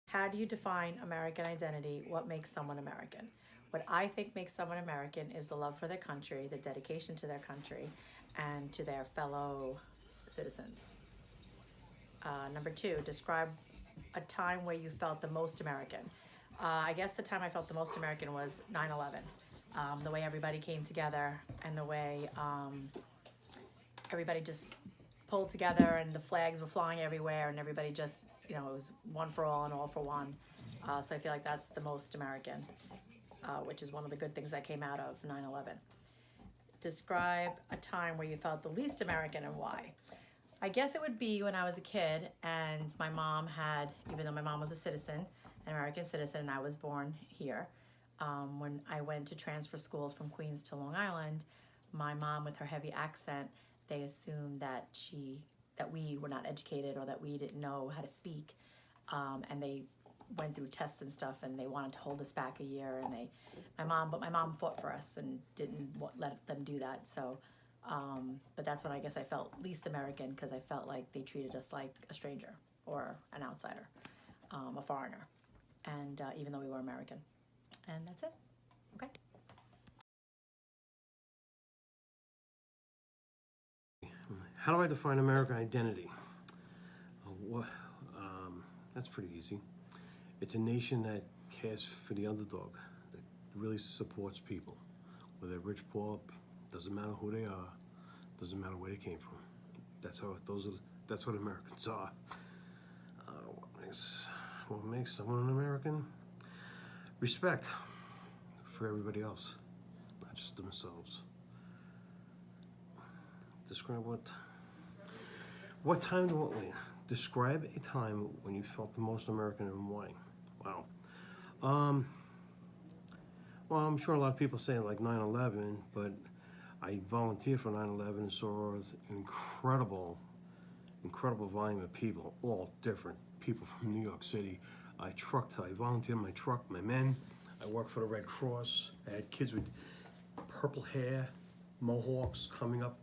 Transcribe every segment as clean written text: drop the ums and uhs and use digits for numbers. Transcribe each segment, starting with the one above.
How do you define American identity? What makes someone American? What I think makes someone American is the love for their country, the dedication to their country, and to their fellow citizens. Number two, describe a time where you felt the most American. I guess the time I felt the most American was 9/11. The way everybody came together and the way everybody just pulled together and the flags were flying everywhere and everybody just, it was one for all and all for one. So I feel like that's the most American, which is one of the good things that came out of 9/11. Describe a time where you felt the least American and why. I guess it would be when I was a kid and my mom had, even though my mom was a citizen, an American citizen, and I was born here, when I went to transfer schools from Queens to Long Island, my mom, with her heavy accent, they assumed that we were not educated or that we didn't know how to speak, and they went through tests and stuff, and they wanted to hold us back a year. And my mom fought for us and didn't let them do that. So, but that's when I guess I felt least American, because I felt like they treated us like a stranger or an outsider, a foreigner, and even though we were American. And that's it. Okay. How do I define American identity? That's pretty easy. It's a nation that cares for the underdog, that really supports people. Whether they're rich, poor, doesn't matter who they are, doesn't matter where they came from. That's what Americans are. What makes someone an American? Respect for everybody else, not just themselves. Describe what time do what way? Describe a time when you felt the most American and why. Wow. Well, I'm sure a lot of people say like 9/11, but I volunteered for 9/11 and saw an incredible volume of people, all different people from New York City. I volunteered in my truck, my men. I worked for the Red Cross. I had kids with purple hair, mohawks coming up.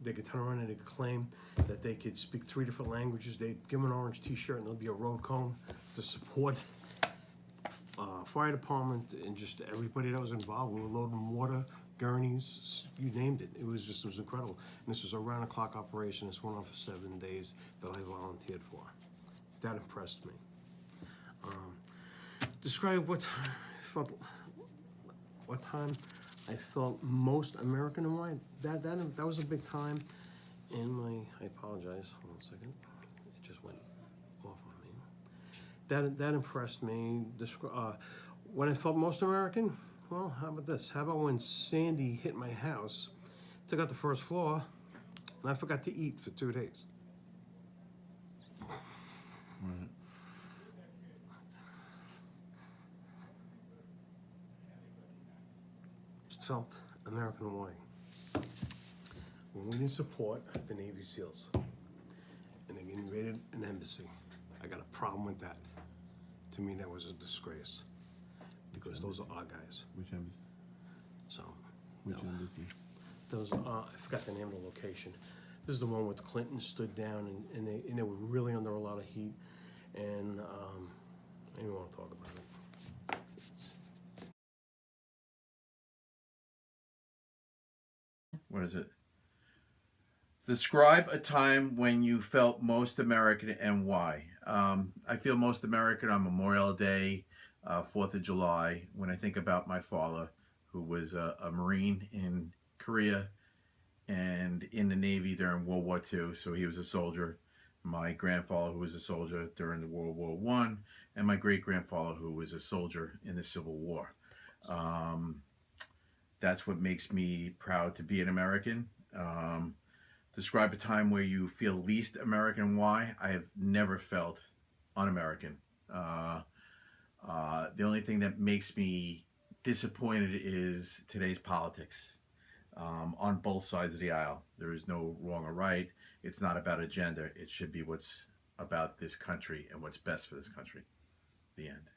They could turn around and they could claim that they could speak 3 different languages. They'd give them an orange t-shirt and there'll be a road cone to support fire department and just everybody that was involved. We were loading water, gurneys, you named it. It was incredible. And this was a round-the-clock operation. This went on for 7 days that I volunteered for. That impressed me. Describe what time I felt most American and why. That was a big time in my. I apologize. Hold on a second. It just went off on me. That impressed me. When I felt most American. Well, how about this? How about when Sandy hit my house, took out the first floor, and I forgot to eat for 2 days. Right. Felt American way. When we didn't support the Navy SEALs and they invaded an embassy, I got a problem with that. To me, that was a disgrace because those are our guys. Which embassy? So, Which embassy? those I forgot the name of the location. This is the one where Clinton stood down and they were really under a lot of heat, and I don't want to talk about it. What is it? Describe a time when you felt most American and why. I feel most American on Memorial Day, 4th of July, when I think about my father, who was a Marine in Korea and in the Navy during World War II, so he was a soldier. My grandfather, who was a soldier during the World War I, and my great-grandfather, who was a soldier in the Civil War. That's what makes me proud to be an American. Describe a time where you feel least American. Why? I have never felt un-American. The only thing that makes me disappointed is today's politics. On both sides of the aisle, there is no wrong or right. It's not about a gender. It should be what's about this country and what's best for this country. The end.